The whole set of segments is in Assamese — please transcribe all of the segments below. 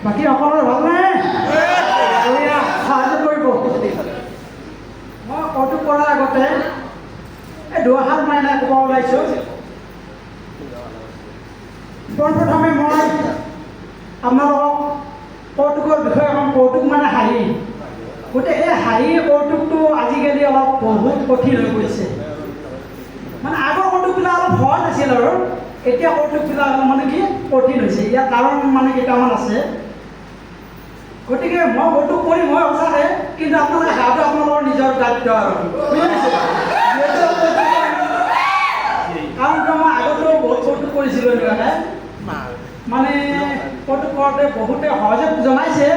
বাকী সকলোৰে ভালনে? সাহায্য কৰিব। মই কৌতুক কৰাৰ আগতে এই দুআষাৰ মানে ক'ব ওলাইছোঁ। পোনপ্ৰথমে মই আপোনালোকক কৌতুকৰ বিষয়ে অকণ কৌতুক মানে হাঁহি। গতিকে এই হাঁহিৰ কৌতুকটো আজিকালি অলপ বহুত কঠিন হৈ পৰিছে। মানে আগৰ কৌতুকবিলাক অলপ সহজ আছিল আৰু এতিয়া কৌতুকবিলাক অলপ মানে কি কঠিন হৈছে। ইয়াৰ কাৰণ মানে কেইটামান আছে। গতিকে মই কৌতুক কৰিম মই সঁচাকৈ, কিন্তু আপোনালোকে হাঁহটো আপোনালোকৰ নিজৰ দায়িত্ব আৰু বুজিছে। কাৰণ মই আগতেও বহুত কৌতুক কৰিছিলোঁ এনেকুৱাকৈ। মানে কৌতুক কৰোঁতে বহুতে সহযোগ জনাইছে,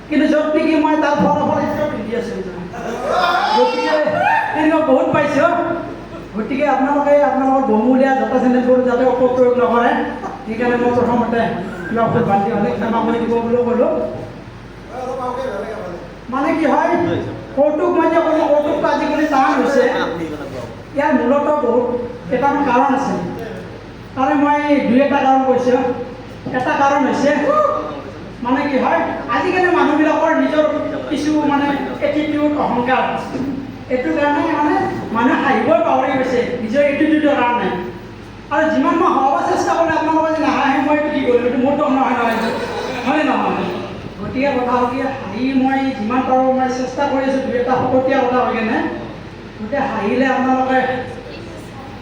কিন্তু য'ত নেকি মই তাৰ ফলাফল হিচাপে পিন্ধি আছোঁ। গতিকে তেনেকুৱা বহুত পাইছোঁ। গতিকে আপোনালোকে আপোনালোকৰ বহুমূলীয়া ডাটা চেনেলবোৰ যাতে অপপ্ৰয়োগ নকৰে, সেইকাৰণে মই প্ৰথমতে কিবা ভুল ভ্ৰান্তি হ'লে ক্ষমা কৰি দিব বুলিও ক'লোঁ। মানে কি হয়, কৌতুক মই যে ক'লোঁ কৌতুকটো আজিকালি টান হৈছে। ইয়াৰ মূলত বহুত কেইটামান কাৰণ আছে। তাৰে মই দুই এটা কাৰণ কৈছোঁ। এটা কাৰণ হৈছে মানে কি হয়, আজিকালি মানুহবিলাকৰ নিজৰ কিছু মানে এটিটিউড অহংকাৰ। এইটো কাৰণে মানে মানুহে হাঁহিবই পাহৰি গৈছে নিজৰ এটিটিউডৰ কাৰণে। আৰু যিমান মই হব চেষ্টা কৰিলে আপোনালোকে যে নাহাঁহে, মই এইটো কি কৰিলোঁ, এইটো মোৰ দম নহয় নহয় হয়নে নহয়? গতিকে কথা হ'ল কি, হাঁহি মই যিমান পাৰোঁ মই চেষ্টা কৰি আছোঁ দুই এটা ফকতীয়া কথা হৈ কেনে। গতিকে হাঁহিলে আপোনালোকে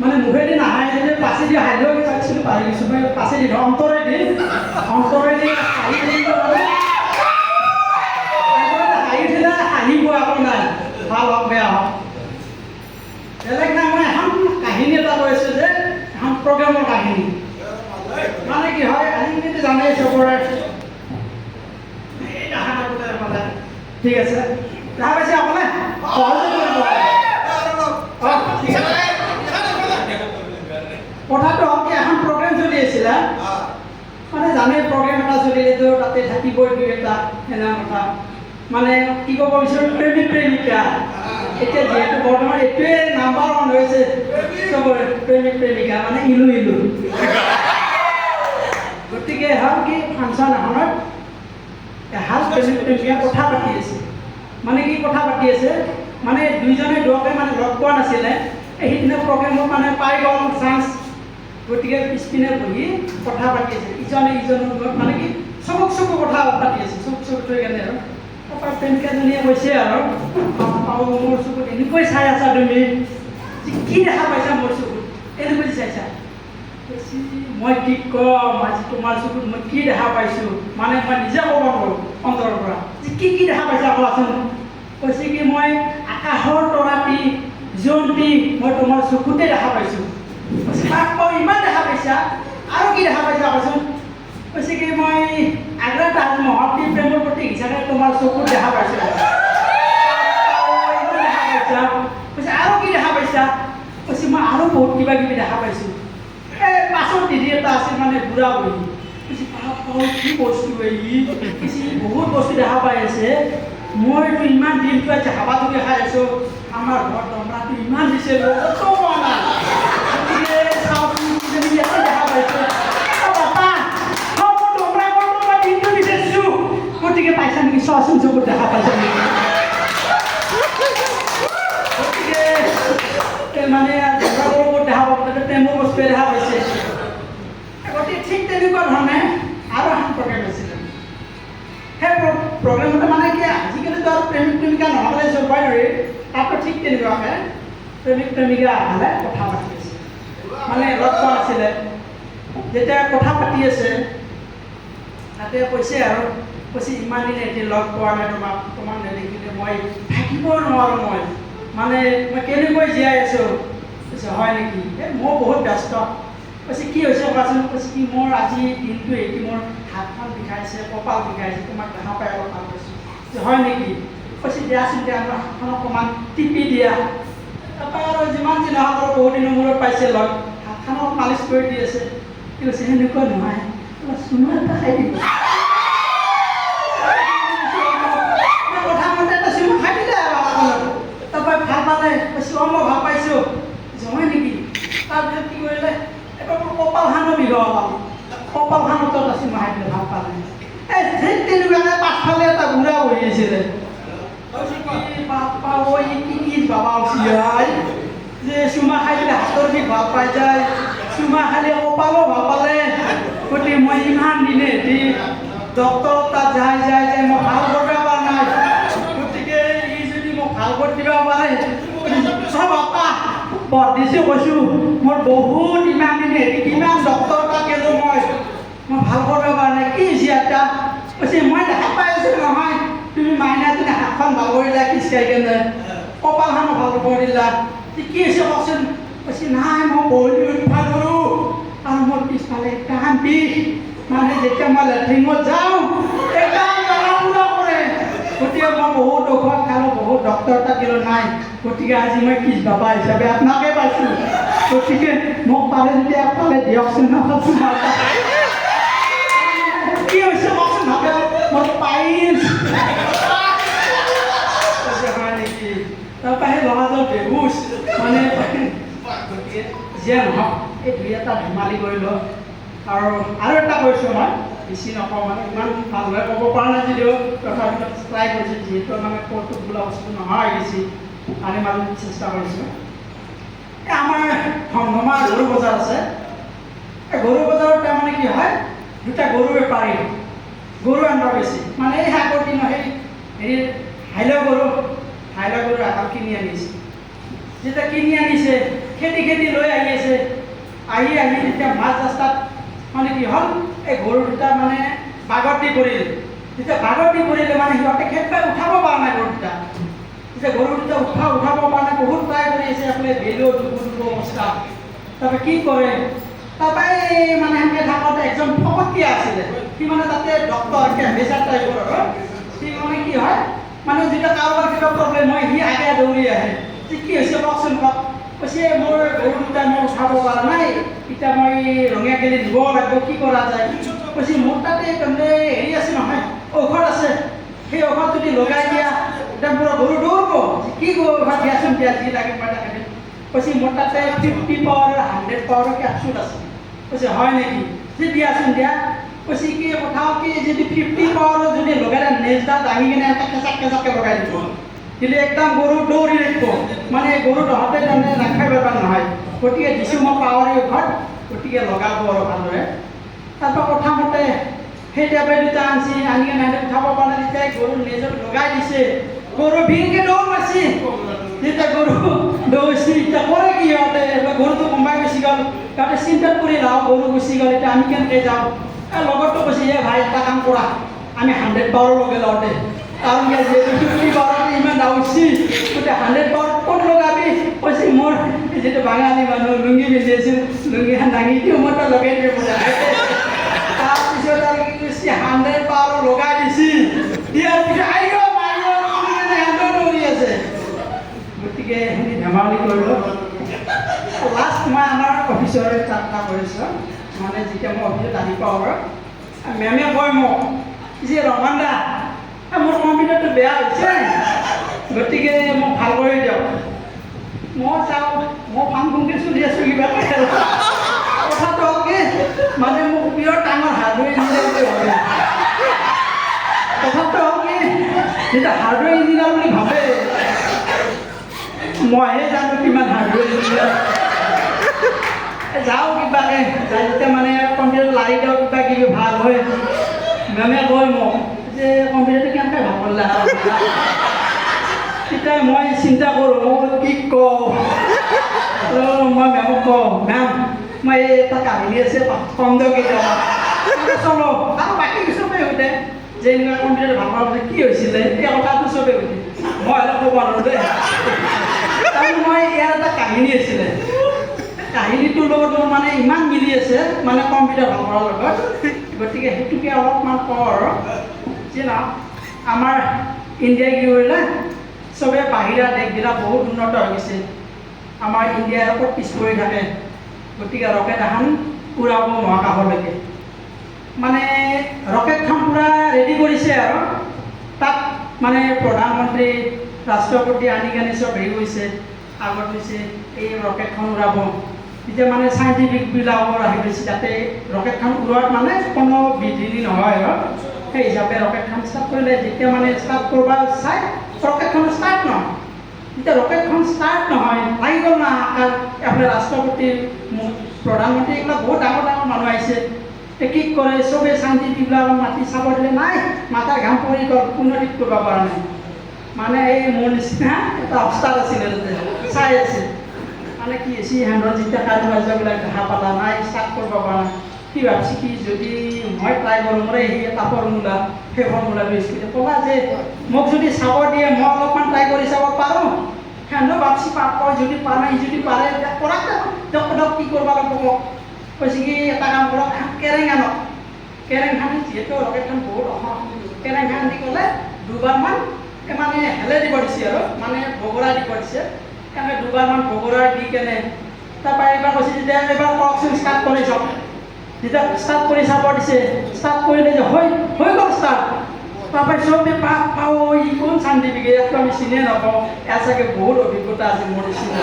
মানে মুখেদি নাহাঁহে যদি পাছেদি হাঁহিলেও পাইছিলোঁ পাহৰি গৈছোঁ। মই পাছেদি অন্তৰেদি হাঁহি থাকিব মানে হাঁহি উঠিলে হাঁহিব একো নাই, ভাল হওক বেয়া হওক। বেলেগ নাই, মই এখন কাহিনী এটা কৈ আছোঁ যে এখন প্ৰগ্ৰেমৰ কাহিনী। মানে কি হয়, আজিকালি জানেই চবৰে ঠিক আছে, দেখা পাইছে আপুনি? কথাটো হ'ল কি, এখন প্ৰগ্ৰেম চলি আছিলে। মানে জানেই প্ৰগ্ৰেম এটা চলিলেতো তাতে থাকিবই দুই এটা এনেকুৱা কথা। মানে কি ক'ব বিচাৰোঁ, প্ৰেমিক প্ৰেমিকা। এতিয়া যিহেতু বৰ্তমান এইটোৱে নাম্বাৰ ওৱান হৈছে চবৰে, প্ৰেমিক প্ৰেমিকা মানে ইলু ইলু। গতিকে হ'ল কি, ফাংচন এখনত এহাল প্ৰেমিক প্ৰেমিকা কথা পাতি আছে। মানে কি কথা পাতি আছে, মানে দুইজনে দুয়োকে মানে লগ পোৱা নাছিলে। সেইদিনা প্ৰগ্ৰেমত মানে পাই গ'ল চান্স। গতিকে পিছপিনে বহি কথা পাতি আছে, ইজনে ইজনৰ লগত মানে কি চবক কথা পাতি আছে, চব থৈ কেনে আৰু তাৰপৰা প্ৰেমিকাজনীয়ে কৈছে আৰু মোৰ চকুত এনেকৈ চাই আছা তুমি, কি দেখা পাইছা মোৰ চকুত এনেকৈ চাইছা? মই কি ক'ম, আজি তোমাৰ চকুত মই কি দেখা পাইছোঁ, মানে মই নিজে ক'ব পাৰোঁ অন্তৰৰ পৰা যে কি দেখা পাইছা কোৱাচোন? কৈছে কি, মই আকাশৰ তৰাটি জয়ন্তী মই তোমাৰ চকুতে দেখা পাইছোঁ। কৈছে ইমান দেখা পাইছা, আৰু কি দেখা পাইছা কোৱাচোন? কৈছে কি, মই আগ্ৰা তাজমহল প্ৰেমৰ প্ৰতীক হিচাপে তোমাৰ চকুত দেখা পাইছোঁ। ইমান দেখা পাইছা? কৈছে আৰু কি দেখা পাইছা? কৈছে মই আৰু বহুত কিবা কিবি দেখা পাইছোঁ। এই পাছৰ দিদি এটা আছিল মানে বুঢ়া বুঢ়ী। কৈছে কি বস্তু এই, কৈছে বহুত বস্তু দেখা পাই আছে। মইতো ইমান দিনটো আজি হাবা ধুবি খাই আছোঁ, আমাৰ ঘৰত দমৰাটো ইমান দিছে পোৱা নাই। গতিকে চাওকচোন ইয়াতে দেখা পাইছোঁ। গতিকে পাইছা নেকি, চোৱাচোন চকুত দেখা পাইছা নেকি? গতিকে মানে দেখা পাব, প্ৰেমৰ বস্তুৱে দেখা পাইছে। গতিকে ঠিক তেনেকুৱা ধৰণে আৰু এখন প্ৰগ্ৰেম আছিলে। সেই প্ৰগ্ৰেমতে মানে কি, আজিকালিতো আৰু প্ৰেমিক প্ৰেমিকা নহ'লে চবাই ধৰি, তাতো ঠিক তেনেকুৱাকৈ প্ৰেমিক প্ৰেমিকা আহালে কথা পাতি আছে। মানে লগ পোৱা নাছিলে। যেতিয়া কথা পাতি আছে তাতে কৈছে আৰু কৈছে ইমান দিন এতিয়া লগ পোৱা নাই তোমাক নেদেখিলে মই থাকিব নোৱাৰোঁ, মানে মই কেনেকৈ জীয়াই আছোঁ। কৈছে হয় নেকি, মই বহুত ব্যস্ত। কৈছে কি হৈছে কোৱাচোন? কৈছে কি, মোৰ আজি দিনটো এটি মোৰ হাতখন বিষাইছে, কঁকাল বিষাইছে, তোমাক দেখা পাই অলপ ভাল পাইছোঁ। হয় নেকি? কৈছে দিয়াচোন দিয়া, মোৰ হাতখন অকণমান টিপি দিয়া। তাৰপৰা আৰু যিমান যি নহওক আৰু বহুত দিনৰ মূৰত পাইছে লগ, হাতখন অলপ মালিচ কৰি দি আছে। কি কৈছে সেনেকুৱা নহয়, চুমা এটা খাই দিব। প্ৰধানমন্ত্ৰী এটা চুমা খাই দিলে আৰু তাৰপৰা ভাল পালে। কৈছে মই ভাল পাইছোঁ। হয় নেকি? তাৰপিছত কি কৰিলে, এবাৰ মোৰ কপালখানো বিঘা পালে, কপালখানতো এটা চুমা খাই দিলে, ভাল পালে। এই ঠিক পাই যায় চুমা খালি কপালো ভাল পালে গতিকে মই ইমান দিনে এটি ডক্টৰ তাত যাই মই ভাল কৰিব পৰা নাই গতিকে ই যদি মোক ভাল কৰি দিব পাৰে চব আপা বৰ দিছোঁ কৈছোঁ মোৰ বহুত ইমান দিনে এটি কিমান ডক্টৰ তাত গ'লোঁ মই ভাল কৰিব পৰা নাই কি হৈছে এটা কৈছে মই দেখা পাই আছোঁ নহয় তুমি মাইনাটো হাতখন ভাল কৰিলা খিচকাই কেনে কপালখনো ভাল কৰিলা কি হৈছে কওকচোন কৈছে নাই মই বহি উঠিব নোৱাৰোঁ আৰু মোৰ পিছফালে একদম বিষ মানে যেতিয়া মই লেট্ৰিনত যাওঁ একদম জ্বলা কৰে গতিকে মই বহুত ঔষধ খালোঁ বহুত ডক্টৰ তাত গ'লোঁ নাই গতিকে আজি মই কিছ বাবা হিচাপে আপোনাকে পাইছোঁ গতিকে মোক পাৰে যদি আপোনালে দিয়কচোন কি হৈছে কওকচোন ভাবে মোৰ পাইছ হয় নেকি তাৰপৰা সেই ল'ৰাজন বেহুচ মানে গতিকে যিয়ে নহওক এই দুই এটা ধেমালি কৰিলোঁ আৰু এটা কৈছোঁ মই বেছি নকওঁ মানে ইমান ভালদৰে ক'ব পৰা নাই যদিও তথাপিতো ট্ৰাই কৰিছোঁ যিহেতু মানে কৌতুক বোলা বস্তু নোহোৱা হৈ গৈছে আমি মাজত চেষ্টা কৰিছোঁ এই আমাৰ ধমধমা গৰু বজাৰ আছে এই গৰু বজাৰত তাৰমানে কি হয় দুটা গৰু বেপাৰী গৰু আনিব গৈছে মানে এই শাকৰ দিনৰ হেৰি হাইলা গৰু আধাৰ কিনি আনিছে যেতিয়া কিনি আনিছে খেদি লৈ আহি আছে আহি যেতিয়া মাছ ৰাস্তাত মানে কি হ'ল এই গৰু দুটা মানে বাগত দি পৰিলে যেতিয়া বাগত দি পৰিলে মানে সিহঁতে খেদপাই উঠাব পৰা নাই গৰু দুটা যেতিয়া গৰু দুটা উঠাব পৰা নাই বহুত ট্ৰাই কৰি আছে এফালে বেলেও দুবো অৱস্থা তাৰপৰা কি কৰে তাৰপৰা মানে সেনেকৈ থাকোঁতে একজন ফকতীয়া আছিলে সি মানে তাতে ডক্টৰ মেজাৰ টাইপৰ আৰু সি মানে কি হয় মানে যেতিয়া কাৰোবাৰ কিবা প্ৰব্লেম হয় সি আগে দৌৰি আহে কি হৈছে কওকচোন কওক কৈছে মোৰ গৰু দুটা মই উঠাব পৰা নাই এতিয়া মই ৰঙীয়া গেলি দিব লাগিব কি কৰা যায় কৈছে মোৰ তাতে তাৰমানে হেৰি আছে নহয় ঔষধ আছে সেই ঔষধ যদি লগাই দিয়া এতিয়া মোৰ গৰু দৌৰিব কি ঔষধ দিয়াচোন দিয়া যি লাগে মই তাকে দিম কৈছে মোৰ তাতে 50 পাৱাৰ 100 পাৱাৰৰ কেপচুল আছে কৈছে হয় নেকি যে দিয়াচোন দিয়া কৈছে কি কথা কি যদি 50 পাৱাৰৰ যদি লগাই দিয়া নেজডাল দাঙি কিনে এটা কেঁচাকৈ লগাই দিব দিলে একদম গৰু দৌৰি ৰাখিব মানে গৰু তহঁতে তাৰমানে ৰাখিব বেপাৰ নহয় গতিকে দিছোঁ মই পাৱাৰী ঔষধ গতিকে লগাব আৰু ভালদৰে তাৰপৰা প্ৰথমতে সেই টেবলেট দুটা আনিছে আনি কিনে উঠাব পৰা তেতিয়া গৰু নেজত লগাই দিছে গৰু ভিৰকৈ দৌৰ মাৰিছে যেতিয়া গৰু দৌৰিছে এতিয়া কৰে কি সিহঁতে গৰুটো কোনোবাই গুচি গ'ল সিহঁতে চিন্তাত পৰি যাওঁ গৰু গুচি গ'ল এতিয়া আমি কেনেকৈ যাওঁ লগতটো কৈছে ভাই এটা কাম কৰা আমি 100 পাৱাৰৰ লগে লওঁতে কাৰণ যিহেতু 50 পাৱাৰত ইমান দাউৰিছে গতিকে 100 পাৱাৰত ক'ত লগাবি কৈছে মোৰ যিটো বাঙালী মানুহ লুঙি পিন্ধি আছিল লুঙিখন দাঙি দিওঁ মই তাত লগাই দিব তাৰপিছত আৰু কি কৈছে 100 পাৱাৰত লগাই দিছে দিয়াৰ পিছত আহিব দৌৰি আছে গতিকে সেইখিনি ধেমালি কৰিলোঁ লাষ্ট মই আমাৰ অফিচৰে যাত্ৰা কৰিছোঁ মানে যেতিয়া মই অফিচত আহি পাওঁ আৰু মেমে কয় মোক যে ৰমান দা মোৰ কম্পিউটাৰটো বেয়া হৈছে গতিকে মোক ভাল কৰি দিয়ক মই চাওঁ মই ফাংফুংকৈ চলি আছোঁ কিবা কথাটো হ'ল কি মানে মোক বিৰাট ডাঙৰ হাৰ্ডৱেৰ ইঞ্জিনিয়াৰ বুলি ভাবে কথাটো হ'ল কি যেতিয়া হাৰ্ডৱেৰ ইঞ্জিনিয়াৰ বুলি ভাবে মইহে জানো কিমান হাৰ্ডৱেৰ ইঞ্জিনিয়াৰ যাওঁ কিবাকে যাই যেতিয়া মানে কম্পিউটাৰ লাৰি দিওঁ কিবা কিবি ভাল হয় মেমে কয় মোক যে কম্পিউটাৰটো কেনেকৈ ভাল কৰিলা তেতিয়া মই চিন্তা কৰোঁ মই কি কওঁ মই মেমক কওঁ মেম মই এটা কাহিনী আছে কম দিয়ক কেতিয়াবা চলো আৰু বাকী চবেই সোধে যে এনেকুৱা কম্পিউটাৰ ভাল কৰা কি হৈছিলে এই কথাটো চবেই সোধে মই অলপ ক'ব নোৱাৰোঁ দেই তাৰমানে মই ইয়াৰ এটা কাহিনী আছিলে কাহিনীটোৰ লগত মোৰ মানে ইমান মিলি আছে মানে কম্পিউটাৰ ভাল কৰাৰ লগত গতিকে সেইটোকে অলপমান কওঁ আৰু যে না আমাৰ ইণ্ডিয়াই কি কৰিলে চবে বাহিৰা দেশবিলাক বহুত উন্নত হৈ গৈছে আমাৰ ইণ্ডিয়াৰ ওপৰত পিছ পৰি থাকে গতিকে ৰকেট এখন উৰাব মহাকাশলৈকে মানে ৰকেটখন পূৰা ৰেডি কৰিছে আৰু তাত মানে প্ৰধানমন্ত্ৰী ৰাষ্ট্ৰপতি আনি কেনে চব হেৰি কৰিছে আগত হৈছে এই ৰকেটখন উৰাব এতিয়া মানে চাইণ্টিফিকবিলাকৰ আহি গৈছে যাতে ৰকেটখন উৰোৱাত মানে কোনো বিঘিনি নহয় আৰু সেই হিচাপে ৰকেটখন ষ্টাৰ্ট কৰিলে যেতিয়া মানে ষ্টাৰ্ট কৰিব চাই ৰকেটখন ষ্টাৰ্ট নহয় যেতিয়া ৰকেটখন ষ্টাৰ্ট নহয় লাগি গ'ল না আকাৰ আপোনাৰ ৰাষ্ট্ৰপতি প্ৰধানমন্ত্ৰী এইবিলাক বহুত ডাঙৰ ডাঙৰ মানুহ আহিছে কি কৰে চবেই চাইণ্টিফিকবিলাক মাতি চাব দিলে নাই মাথাৰ ঘাম পৰি গ'ল কোনো ঠিক কৰিব পৰা নাই মানে এই মোৰ নিচিনা এটা অৱস্থাত আছিলে চাই আছিল মানে কি হৈছে সিহঁতৰ যেতিয়া কাৰুকাৰ্যবিলাক দেখা পালা নাই ষ্টাৰ্ট কৰিব পৰা নাই কি ভাবছি কি যদি মই ট্ৰাই কৰোঁ মোৰ সেই এটা ফৰ্মুলা সেই ফৰ্মুলাটো স্কুলে ক'বা যে মোক যদি চাব দিয়ে মই অলপমান ট্ৰাই কৰি চাব পাৰোঁ সিহঁতেও ভাবছি কয় যদি পাৰে যদি পাৰে এতিয়া কৰাক দিয়ক কি কৰিব লাগিব মোক কৈছে কি এটা কাম কৰক কেৰেং আনক কেৰেং খান যিহেতু ৰকেটখন বহুত অসম কেৰেং খান দি ক'লে দুবাৰমান মানে হেলে দিব দিছে আৰু মানে বগৰা দিব দিছে এনেকৈ দুবাৰমান বগৰা দি কেনে তাৰপৰা এইবাৰ কৈছে যেতিয়া এইবাৰ কওকচোন ষ্টাৰ্ট কৰি চাওক যেতিয়া ষ্টাৰ্ট কৰি চাব দিছে ষ্টাৰ্ট কৰিলে যে হৈ গ'ল ষ্টাৰ্ট তাৰপৰা চবে পাওঁ ই কোন চাইণ্টিফিকে ইয়াততো আমি চিনিয়ে নাপাওঁ ইয়াত চাগে বহুত অভিজ্ঞতা আছে মোৰ নিচিনা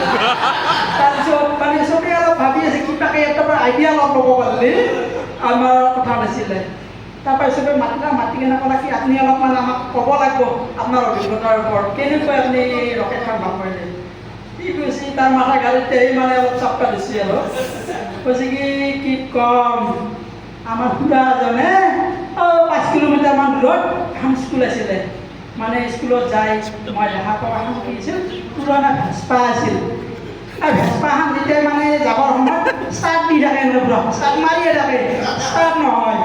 তাৰপিছত মানে চবেই অলপ ভাবি আছে কিবাকে ইয়াৰ পৰা আইডিয়া অলপ ল'ব পাৰিলে আমাৰ কথা নাছিলে তাৰপৰা চবে মাতি কেনে ক'লা কি আপুনি অলপমান আমাক ক'ব লাগিব আপোনাৰ অভিজ্ঞতাৰ ওপৰত কেনেকৈ আপুনি ৰকেটখন ভাল কৰিলে কি কৈছে তাৰ মাথা গাড়ীতে মানে অলপ চাপকা দিছে আৰু কৈছে কি কম আমাৰ খুড়া এজনে 5 কিলোমিটাৰমান দূৰত এখন স্কুল আছিলে মানে স্কুলত যাই মই দেখা পোৱা এখন কি আছিল পুৰণা ভেস্পা আছিল আৰু ভেস্পাখন যেতিয়া মানে যাবৰ সময়ত ষ্টাৰ্ট দি থাকে ষ্টাৰ্ট মাৰিয়ে থাকে ষ্টাৰ্ট নহয়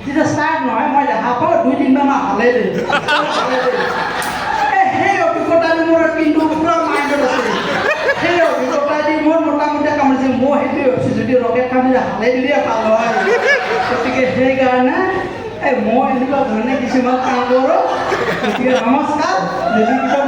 যেতিয়া ষ্টাৰ্ট নহয় মই দেখা পাওঁ 2-3 বাৰ হালে দিয়ে সেই অভিজ্ঞতাটো মোৰ কিন্তু পুৰা মাইণ্ডত আছে সেই অভিজ্ঞতা দি মোৰ মোটামুটি কাম হৈছে মই সেইটোৱে ভাবিছোঁ যদি ৰকেটখন হালে দিলে ভাল হয় গতিকে সেইকাৰণে মই এনেকুৱা ধৰণে কিছুমান কাম কৰোঁ গতিকে নমস্কাৰ যদি কিবা